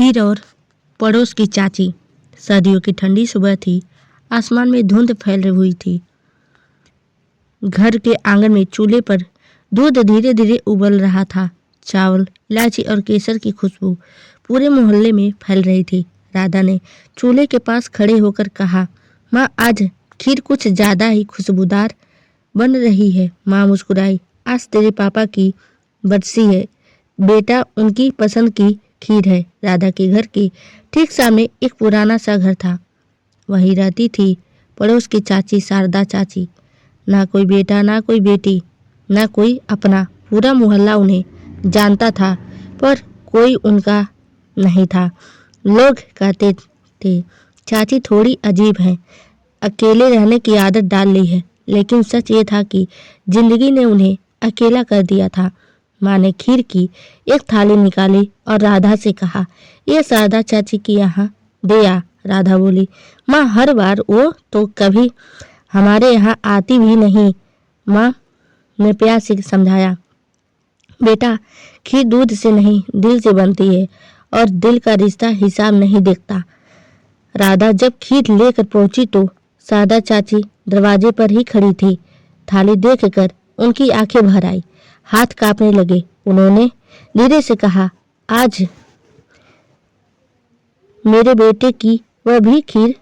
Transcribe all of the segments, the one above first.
खीर और पड़ोस की चाची। सर्दियों की ठंडी सुबह थी। आसमान में धुंध फैल हुई थी। घर के आंगन में चूल्हे पर दूध धीरे धीरे उबल रहा था। चावल, इलायची और केसर की खुशबू पूरे मोहल्ले में फैल रही थी। राधा ने चूल्हे के पास खड़े होकर कहा, माँ, आज खीर कुछ ज्यादा ही खुशबूदार बन रही है। माँ मुस्कुराई। आज तेरे पापा की बरसी है बेटा, उनकी पसंद की खीर है। राधा के घर के ठीक सामने एक पुराना सा घर था। वहीं रहती थी पड़ोस की चाची, शारदा चाची। ना कोई बेटा, ना कोई बेटी, ना कोई अपना। पूरा मोहल्ला उन्हें जानता था, पर कोई उनका नहीं था। लोग कहते थे, चाची थोड़ी अजीब है, अकेले रहने की आदत डाल ली है। लेकिन सच ये था कि जिंदगी ने उन्हें अकेला कर दिया था। माँ ने खीर की एक थाली निकाली और राधा से कहा, ये शारदा चाची की यहाँ दे आ। राधा बोली, माँ, हर बार वो तो कभी हमारे यहाँ आती भी नहीं। माँ ने प्यार से समझाया, बेटा, खीर दूध से नहीं दिल से बनती है और दिल का रिश्ता हिसाब नहीं देखता। राधा जब खीर लेकर पहुंची तो शारदा चाची दरवाजे पर ही खड़ी थी। थाली देखकर उनकी आंखें भर आई, हाथ कांपने लगे। उन्होंने धीरे से कहा, आज मेरे बेटे की वह भी खीर,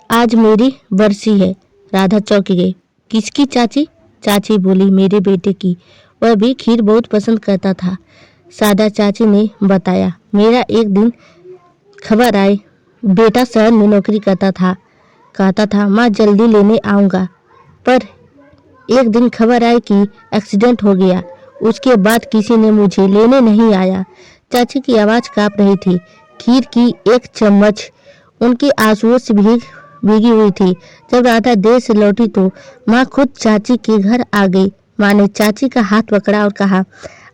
आज मेरी बरसी है। राधा चौंक गई। किसकी चाची? चाची बोली, मेरे बेटे की। वह भी खीर बहुत पसंद करता था। शारदा चाची ने बताया, मेरा एक दिन खबर आई, बेटा शहर में नौकरी करता था। कहता था, माँ जल्दी लेने आऊँगा। पर एक दिन खबर आई कि एक्सीडेंट हो गया। उसके बाद किसी ने मुझे लेने नहीं आया। चाची की आवाज़ काँप रही थी। खीर की एक चम्मच उनकी आंसुओं से भीगी हुई थी। जब राधा देर से लौटी तो माँ खुद चाची के घर आ गई। माँ ने चाची का हाथ पकड़ा और कहा,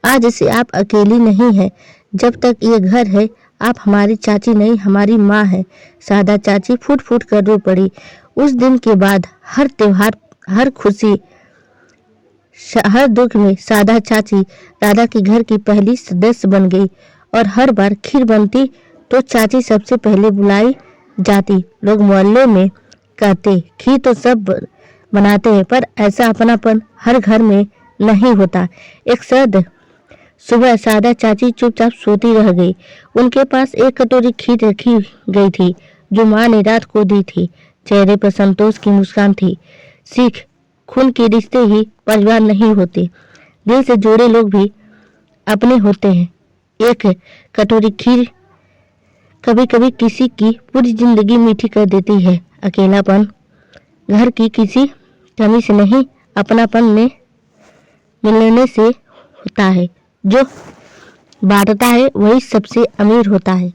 आज से आप अकेली नहीं है। जब तक ये घर है आप हमारी चाची नहीं, हमारी माँ है। शारदा चाची फूट फूट कर रो पड़ी। उस दिन के बाद हर त्योहार, हर खुशी, हर दुख में शारदा चाची राधा के घर की पहली सदस्य बन गई। और हर बार खीर बनती तो चाची सबसे पहले बुलाई जाती। लोग मोहल्ले में कहते, खीर तो सब बनाते हैं, पर ऐसा अपनापन हर घर में नहीं होता। एक सर्द सुबह शारदा चाची चुपचाप सोती रह गई। उनके पास एक कटोरी खीर रखी गई थी जो माँ ने रात को दी थी। चेहरे पर संतोष की मुस्कान थी। सीख, खून के रिश्ते ही परिवार नहीं होते, दिल से जुड़े लोग भी अपने होते हैं। एक कटोरी खीर कभी कभी किसी की पूरी जिंदगी मीठी कर देती है। अकेलापन घर की किसी कमी से नहीं, अपनापन में मिलने से होता है। जो बांटता है वही सबसे अमीर होता है।